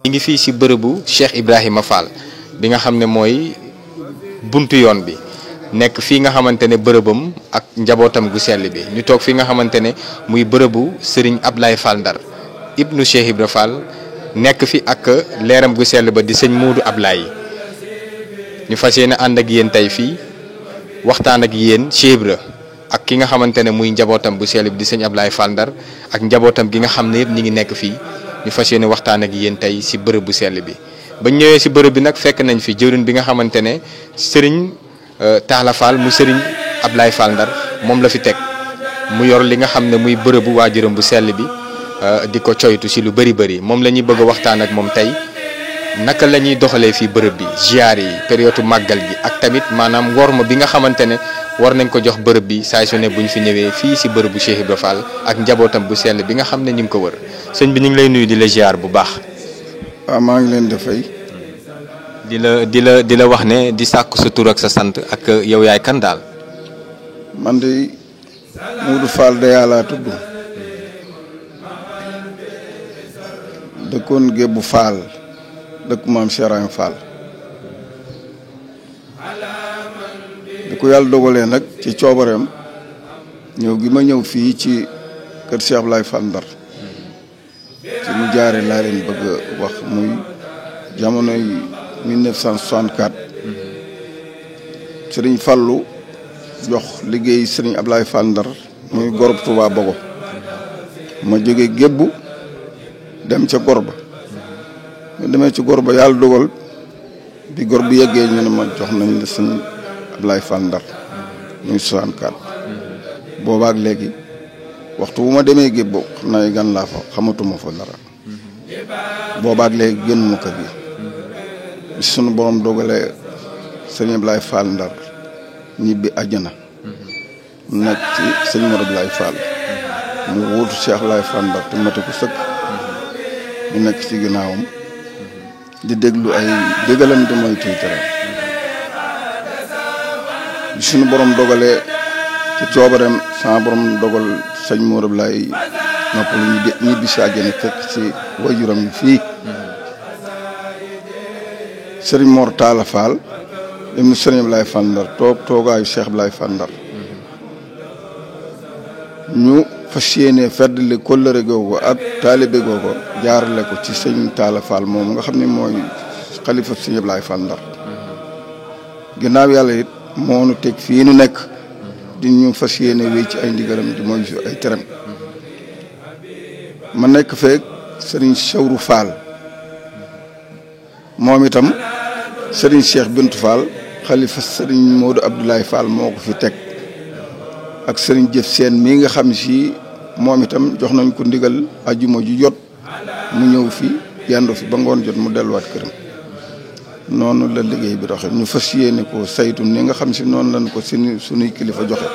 ñi ngi fii ci bërëbu Cheikh Ibrahima Fall bi nga xam ne mooy buntu yoon bi nekk fii nga xamante ne bërëbam ak njabootam gu sell bi ñu toog fii nga xamante ne muy bërëbu Serigne Ablaye Fall Ndar ibnu Cheikh Ibra Fall nekk fi ak leeram gu sell ba di sëñ Modou Ablaye ñu fas yéene ànd ak yéen tey fii waxtaan ak yéen Cheikh Ibra ak ki nga xamante ne muy njabootam bu sell bi di sëñ Ablaye Fall Ndar ak njabootam gi nga xam ne yëpp ñi ngi nekk fii ñu fas yéene waxtaan ak yéen tey ci bërëb bu sell bi bañ ñëwee ci bërëb bi nag fekk nañ fi jëwriñ bi nga xamante ne Serigne Talla Fall mu Serigne Ablaye Fall Ndar moom la fi teg mu yor li nga xam ne muy bërëbu waajuram bu sell bi di ko coytu ci lu bëri moom la ñuy bëgg a waxtaan ak moom tey naka la ñuy doxalee fii bërëb bi ziar yi période màggal gi ak tamit maanaam worma bi nga xamante ne war nañ ko jox bërëb bi saa su ne buñ fi ñëwee fii ci bërëbu Cheikh Ibra Fall ak njabootam bu sell bi nga xam ne ñu ngi ko wër sëñ bi ñu ngi lay nuyu di la ziar bu baax. waaw maa ngi leen di fay. di la wax ne di sàkku sa tur ak sa sant ak yow yaay kan daal. man de Modou Fall de yàlla tudd dëkkoon Gébbu Fall dëkk maam Cheikh Ibrahima Fall di ko yàlla dogalee nag ci coobareem ñëw gi ma ñëw fii ci kër Cheikh Ablaye Fall Ndar ci mu jaare laa leen bëgg a wax muy jamonoy 1964 Serigne Fallou jox liggéey Serigne Ablaye Fall Ndar muy gorob Touba Bogo ma jóge Gébbu dem ca gor ba ñu demee ci gor ba yàlla dogal bi gor bi yeggee ñu ne ma jox nañ la Serigne Ablaye Fall Ndar muy 64 boobaak léegi waxtu bu ma demee Gébbu xam naa gan laa fa xamatuma fa dara boobaak léegi génnuma kër gi bi sunu borom dogalee sëñ Ablaye Fall Ndar ñibbi àjjana mu nekk ci sëñ Modou Ablaye Fall mu wuutu Cheikh Ablaye Fall Ndar te mate ko sëkk ñu nekk ci ginnaawam di déglu ay dégalam di mooy tuy tere bi sunu borom dogalee ci coobareem sama borom dogal sëñ Modou Ablaye noppalu ñibbi si àjjana fekk ci wajuram yi fii Serigne Mor Talla Fall ibnu Serigne Ablaye Fall Ndar toogaayu Cheikh Ablaye Fall Ndar ñu fas yéene feddali kóllëre googu ak taalibe googu jaarale ko ci sëñ Talla Fall moom nga xam ne mooy xalifa Serigne Ablaye Fall Ndar ginnaaw yàlla it moo nu teg fii nu nekk di ñu fas yéene wéy ci ay ndigalam di mooy ay terem ma nekk feek Serigne Sawru Fall moom itam Serigne Cheikh Bintou Fall xalifa Serigne Modou Abdoulaye Fall moo ko fi teg ak Serigne Jëf Seen mii nga xam si moom itam jox nañ ko ndigal ajuma ju jot mu ñëw fi yandu fi ba ngoon jot mu delluwaat këram noonu la liggéey bi doxe ñu fas yéene ko saytu ni nga xam si noonu lañ ko suñuy kilifa joxe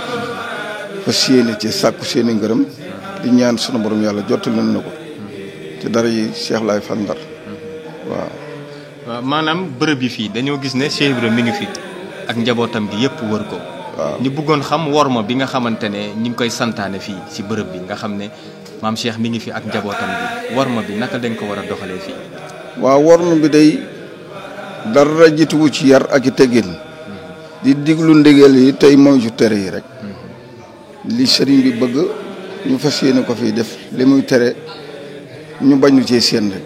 fas yéene ci sàkku seeni ngërëm di ñaan sunu borom yàlla jottali nañ na ko ci dara yi Cheikh Ablaye Fall Ndar waaw. waaw maanaam bërëb yi fii dañoo gis ne Cheikh Ibra mi ngi fi ak njabootam gi yëpp wër ko. waaw ñu bëggoon xam worma bi nga xamante ne ñi ngi koy santaane fii ci bërëb bi nga xam ne maam Cheikh mi ngi fi ak njabootam bi worma bi naka dañ ko war a doxalee fii. waaw worma bi day dara jituwu ci yar ak i teggin di diglu ndigal yi tey mooy ju tere yi rek li sëriñ bi bëgg ñu fas yéene ko fiy def li muy tere ñu bañu cee seen rek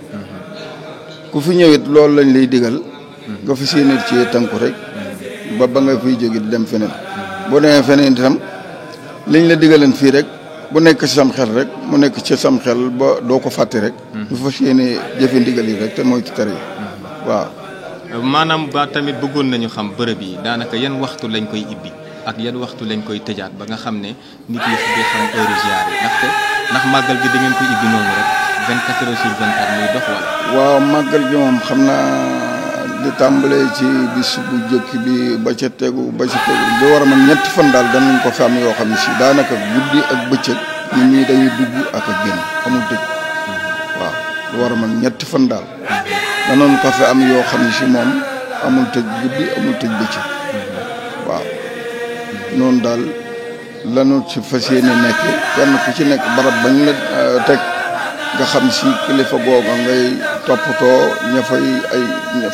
ku fi ñëwit loolu lañ lay digal nga fas yéene ci tànku rek ba nga fiy jóge di dem feneen boo demee feneen itam liñ la digaleen fii rek bu nekk ci sam xel rek mu nekk ci sam xel ba doo ko fàtte rek ñu fas yéene jëfe ndigal yi rek te mooy ci tere yi waaw. maanaam ba tamit bëggoon nañu xam bërëb yi daanaka yan waxtu lañ koy ibbi ak yan waxtu lañ koy tëjaat ba nga xam ne nit yi fi xam heure ziar yi ndax màggal gi da ngeen koy ibbi noonu rek 24 heures sur 24 muy dox wala. waaw màggal gi moom xam naa di tàmbalee ci bis bu jëkk bi ba ca tegu bi war a man ñetti fan daal danañ ko fi am yoo xam ne si daanaka guddi ak bëccëg nit ñi dañuy dugg ak a génn amul dëj waaw lu war a man ñetti fan daal danoon ko fi am yoo xam ne si moom amul tëj guddi amul tëj bëccëg waaw noonu daal lanu ci fas yéene nekk kenn ku ci nekk barab bañ la teg nga xam si kilifa googa ngay toppatoo ña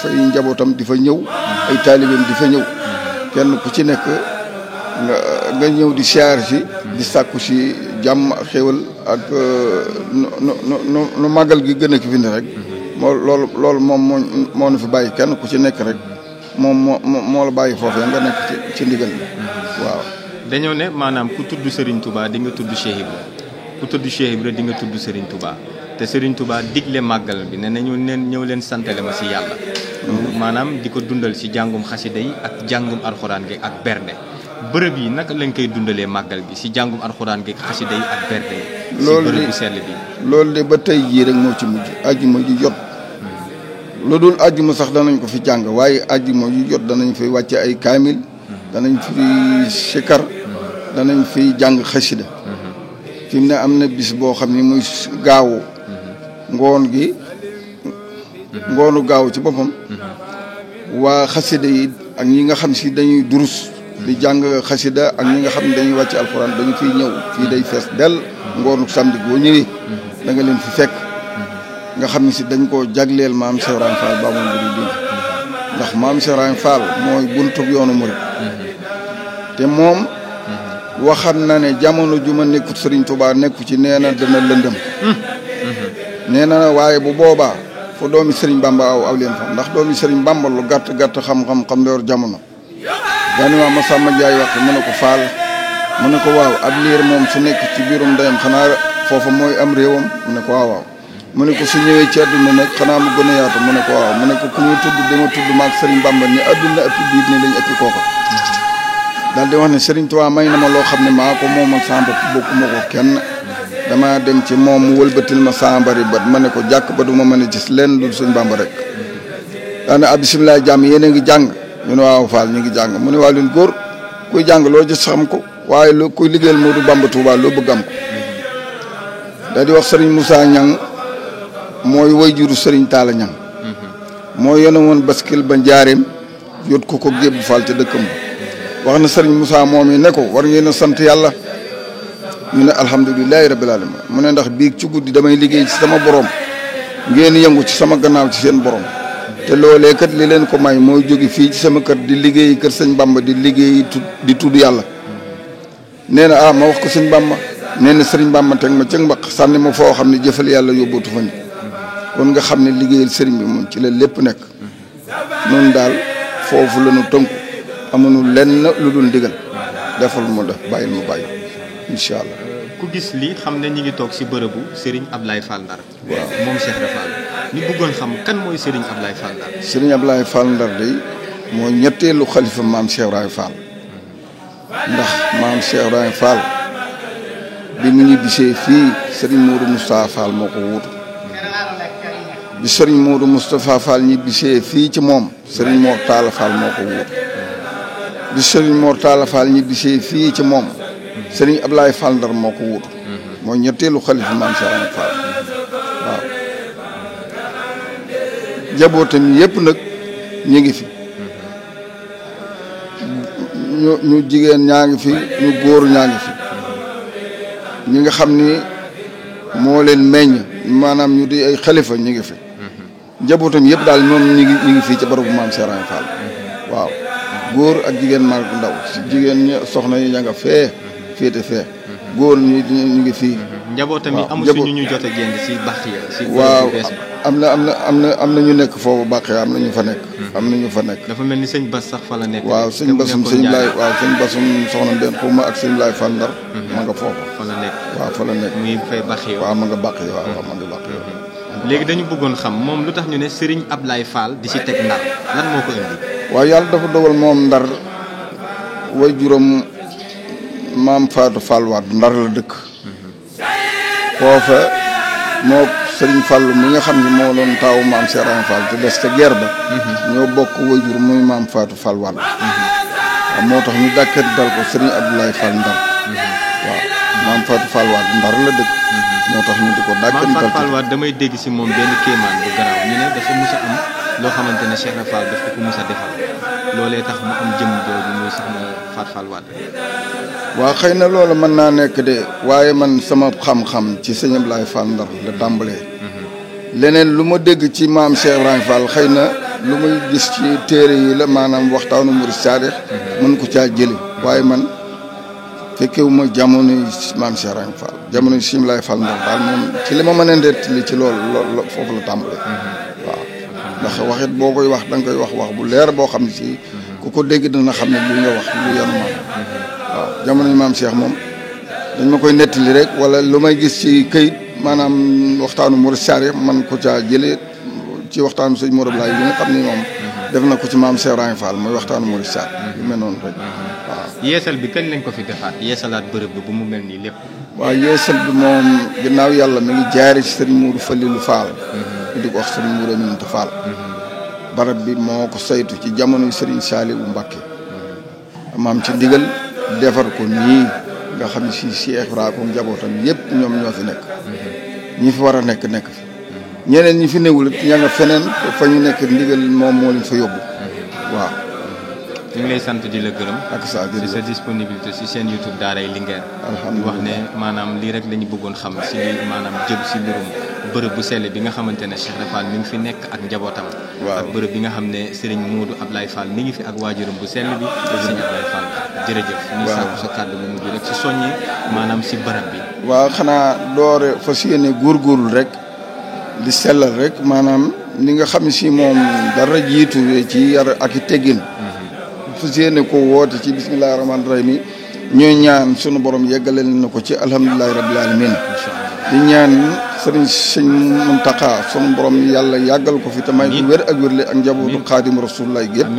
fay njabootam di fa ñëw ay taalibeem di fa ñëw kenn ku ci nekk nga ñëw di siyaar si di sàkku si jàmm xéwal ak nu màggal gi gën a ki fi ne rek loolu moom moo nu fi bàyyi kenn ku ci nekk rek moo la bàyyi foofee nga nekk ci ndigal bi waaw. dañoo ne maanaam ku tudd Serigne Touba di nga tudd Cheikh Ibra ku tudd Cheikh Ibra di nga tudd Serigne Touba te Serigne Touba digle màggal bi ne nañu ñëw leen santale ma si yàlla. maanaam di ko dundal si jàngum xasida yi ak jàngum alxuraan gi ak bernde bërëb yi naka lañ koy dundalee màggal bi si jàngum alxuraan gi xasida yi ak bernde yi. loolu si bërëb bu sell bi. loolu de ba tey jii rek moo ci mujj àjjuma ji jot. lu dul àjjuma sax danañ ko fi jàng waaye àjjuma ji jot danañ fi wàcce ay kaamil. danañ fi sikar. danañ fi jàng xasida. fi mu ne am na bis boo xam ne muy gaawu. ngoonu gaaw ci boppam. waa xasida yi ak ñi nga xam si dañuy durus. di jàng xasida ak ñi nga xam ne dañuy wàcc alxuraan dañu fiy ñëw fii day fees dell ngoonu samedi boo ñëwee da nga leen fi fekk nga xam ne si dañ koo jagleel maam Cheikh Ibrahima Fall Baabul Muridiin ndax maam Cheikh Ibrahima Fall mooy buntub yoonu murid te moom waxam na ne jamono ju ma nekkut Serigne Touba nekku ci nee na dana lëndëm nee na waaye bu boobaa fu doomi Serigne Bamba aw leen fa ndax doomi Serigne Bamba lu gàtt xam door jamono daani waa Masamba Njaay wax mu ne ko Fall mu ne ko waaw ab liir moom su nekk ci biirum ndeyam xanaa foofa mooy am réewam mu ne ko waaw mu ne ko su ñëwee ci àdduna nag xanaa mu gën a yaatu mu ne ko waaw mu ne ko ku ñu tudd dama tudd maag Serigne Bamba ni àdduna ëpp biir ni lañ ëppi kooka daal di wax ne Serigne Touba may na ma loo xam ne maa ko moomal sama bopp bokkuma ko kenn dama dem ci moom mu wëlbatil ma sambari ba ma ne ko jàkk ba du ma mën a gis leen lu Serigne Bamba rek daana bisimilah jàmm yéen a ngi jàng ñu ne waaw Fall ñu ngi jàng mu ne waa leen góor kuy jàng loo gis xam ko waaye lu kuy liggéeyal Modou Bamba Touba loo bëgg am ko da di wax Serigne Moussa Niang mooy wayjuru Serigne Talla Niang moo yone woon baskil ba njaareem yot ko Gébbu Fall ca dëkkam ba wax na Serigne Moussa moom yi ne ko war ngeen a sant yàlla ñu ne alhamdulilahi rabbil alamin mu ne ndax biig ci guddi damay liggéey ci sama borom ngeen yëngu ci sama gannaaw ci seen borom te loolee kat li leen ko may mooy jóge fii ci sama kër di liggéey kër sëñ Bamba di liggéey di tudd yàlla nee na ma wax ko sëñ Bamba nee na sëriñ Bamba teg ma cëg mbaq sànni ma foo xam ne jëfal yàlla yóbbootu fa ni kon nga xam ne liggéeyal sëriñ bi moom ci la lépp nekk noonu daal foofu la ñu tënku amuñu lenn lu dul ndigal defal mu def bàyyil mu bàyyi incha allah. ku gis lii xam ne ñi ngi toog si bërëbu Serigne Ablaye Fall Ndar. waaw moom Cheikh Ibra Fall ñu bëggoon xam kan mooy Serigne Ablaye Fall Ndar. Serigne Ablaye Fall Ndar day mooy ñetteelu xalifa maam Cheikh Ibrahima Fall ndax maam Cheikh Ibrahima Fall bi mu ñu gisee fii Serigne Modou Moustapha Fall moo ko wuutu bi Serigne Modou Moustapha Fall ñi gisee fii ci moom Serigne Mor Talla Fall moo ko wuutu bi Serigne Mor Talla Fall ñi gisee fii ci moom Serigne Ablaye Fall Ndar moo ko wuutu mooy ñetteelu xalifa maam Cheikh Ibrahima Fall waaw jabootam yëpp nag ñu ngi fi ñu jigéen ñaa ngi fi ñu góor ñaa ngi fi ñi nga xam ni moo leen meññ maanaam ñu di ay xalifa ñu ngi fi njabootam yëpp daal ñoom ñu ngi fii ci barabu maam Cheikh Ibrahima Fall waaw góor ak jigéen mag ndaw si jigéen ñi soxna yi ña nga féete fee góor ñi ñu ngi fii njabootam yi amul suñu ñu jot a génn si bàq ya si waaw am na ñu nekk foofu bàq ya am na ñu fa nekk am na ñu fa nekk dafa mel ni sëñ Bass sax fa la nekk waaw sëñ Bassum sëñ Laay waaw sëñ Bassum soxna benn xuma ak sëñ Laay Fall Ndar ma nga foofu fa la nekk waaw fa la nekk muy fay bàq yo waaw ma nga bàq yo waaw ma nga bàq yo léegi dañu bëggoon xam moom lu tax ñu ne Serigne Ablaye Fall di si teg Ndar lan moo ko indi waaw yàlla dafa dogal moom Ndar way juróom maam Fatou Fall waat Ndar la dëkk foofa moo Serigne Fall mi nga xam ne moo doon taawu maam Cheikh Ibrahima Fall te des ca guerre ba ñoo bokk wayjur muy maam Fatou Fall waat waaw moo tax ñu dàkkat dal ko Serigne Abdoulaye Fall Ndar waaw maam Fatou Fall waat Ndar la dëkk moo tax ñu di ko dàkkat dal maam Fatou Fall waat damay dégg si moom benn kéemaan bu garaaw ñu ne dafa mos a am loo xamante ne Cheikh Rafal daf ko mës a defal loolee tax mu am jëm jooju muy soxna Fatou Fall Wade. waaw xëy na loolu mën naa nekk de waaye man sama xam-xam ci sëñ Ablaye Fall Ndar la tàmbalee. leneen lu ma dégg ci maam Cheikh Ibrahima Fall xëy na lu muy gis ci téere yi la maanaam waxtaanu murid saadix mën ko caa jële waaye man fekkewuma jamono yi maam Cheikh Ibrahima Fall jamono yi sëñ Ablaye Fall Ndar daal moom ci li ma mën a nettali ci loolu foofu la tàmbalee. waaw ndax waxit boo koy wax da nga koy wax bu leer boo xam ne si ku ko dégg dana xam ne li nga wax lu yanu maam waaw jamono yi maam Cheikh moom dañ ma koy nettali rek wala lu may gis ci këyit maanaam waxtaanu murid saadix man ko caa jëlee ci waxtaanu sëñ Modou Ablaye bi nga xam ni moom def na ko ci maam Cheikh Ibrahima Fall mooy waxtaanu murid saadix yu mel noonu rek waaw. yeesal bi kañ lañ ko fi defaat yeesalaat bërëb bi bu mu mel nii lépp. waaw yeesal bi moom ginnaaw yàlla mi ngi jaari ci sëriñ Moudou Falilou Fall. di ko wax sëriñ Moudou Aminata Fall. barab bi moo ko saytu ci jamono yi sëriñ Saliou Mbacké. maam ci ndigal defar ko nii nga xam ne si Cheikh Ibrahima ko njabootam yëpp ñoom ñoo fi nekk. ñi fi war a nekk fi. ñeneen ñi fi newul ña nga feneen fa ñu nekk ndigal moom moo leen fa yóbbu. waaw. ñu ngi lay sant di la gërëm. ak sa disponibilité si seen YouTube Daaray Linguère. alhamdulilah wax ne maanaam lii rek la ñu bëggoon xam si maanaam jëm si mbirum bërëb bu sell bi nga xamante ne Cheikh Rafal mi ngi fi nekk ak njabootam. waaw ak bërëb bi nga xam ne Serigne Modou Ablaye Fall mi ngi fi ak waajuram bu sell bi. Serigne Ablaye Fall jërëjëf. waaw ñu sàkku sa kàddu bu mujj rek si soññi maanaam si bërëb bi. waaw xanaa doore fas yéene góorgóorlu rek di sellal rek maanaam li nga xam si moom dara jiitu ci yar ak i teggin. fas yéene ko woote ci bismillahi rahmaani rahim yi ñooy ñaan sunu borom yeggale na ko ci alhamdulilahi rabbil alamin di ñaan sëñ Muntaxa sunu borom yàlla yàggal ko fi te may ko wér ak wérle ak njabootu xaadim rasulullah gépp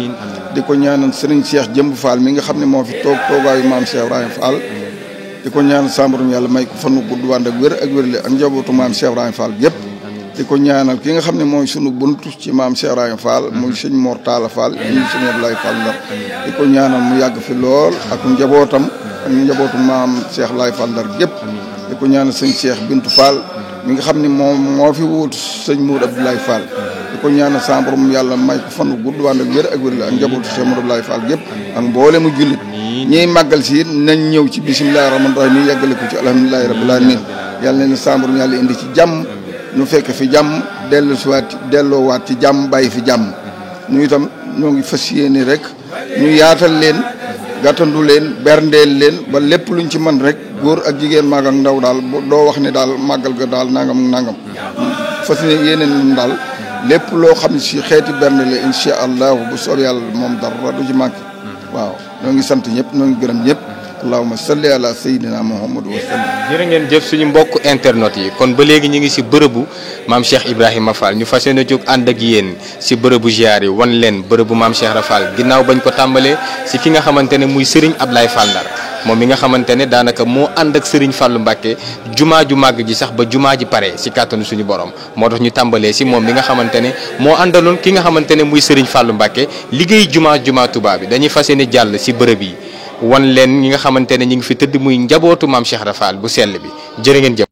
di ko ñaanal sëriñ Cheikh Jëmb Fall mi nga xam ne moo fi toogaayu maam Cheikh Ibrahima Fall di ko ñaanal sa borom yàlla may ko fanu gudd wànd ak wér ak wérle ak njabootu maam Cheikh Ibrahima Fall gépp di ko ñaanal ki nga xam ne mooy sunu buntu ci maam Cheikh Ibrahima Fall muy sëñ Mor Talla Fall muy sëñ Ablaye Fall Ndar di ko ñaanal mu yàgg fi lool ak njabootam ak njabootu maam Cheikh Laye Fall Ndar gépp di ko ñaanal sëñ Cheikh Bintu Fall mi nga xam ne moom moo fi wuutu sëñ Moudou Abdoulaye Fall di ko ñaanal sa borom yàlla may ko fanu gudd wànd ak wér ak wér la ak njabootu Cheikh Moudou Abdoulaye Fall gépp ak mboole mu jullit ñiy màggal si nañ ñëw ci bismillahi rahmaani rahim yi yeggale ko ci alhamdulilahi rabbil alamin yàlla na sa borom yàlla indi ci jàmm ñu fekk fi jàmm delloowaat ci jàmm bàyyi fi jàmm ñu itam ñoo ngi fas yéene rek ñu yaatal leen gàttandu leen berndeel leen ba lépp luñ ci mën rek góor ak jigéen mag ak ndaw daal doo wax ne daal màggal ga daal nangam fas yéene nañ daal lépp loo xam ne si xeeti bernde la incha allah bu soob yàlla moom dara du ci manqué waaw ñoo ngi sant ñëpp ñoo ngi gërëm ñëpp allahumma salli ala sayyidina muhammad wa sallam. jërë ngeen jëf suñu mbokk internet yi kon ba léegi ñu ngi si bërëbu maam Cheikh Ibrahima Fall ñu fas yéene jóg ànd ak yéen si bërëbu ziar yi wan leen bërëbu maam Cheikh Rafal ginnaaw bañ ko tàmbalee si ki nga xamante ne muy Serigne Ablaye Fall Ndar moom mi nga xamante ne daanaka moo ànd ak Serigne Fallou Mbacké jumaa ju màgg ji sax ba jumaa ji pare si kàttanu suñu borom moo tax ñu tàmbalee si moom mi nga xamante ne moo àndaloon ki nga xamante ne muy Serigne Fallou Mbacké liggéey jumaa Touba bi dañuy fas yéene jàll si bërëb yi wan leen ñi nga xamante ne ñi ngi fi tëdd muy njabootu maam Cheikh Rafal bu sell bi jërë ngeen jëf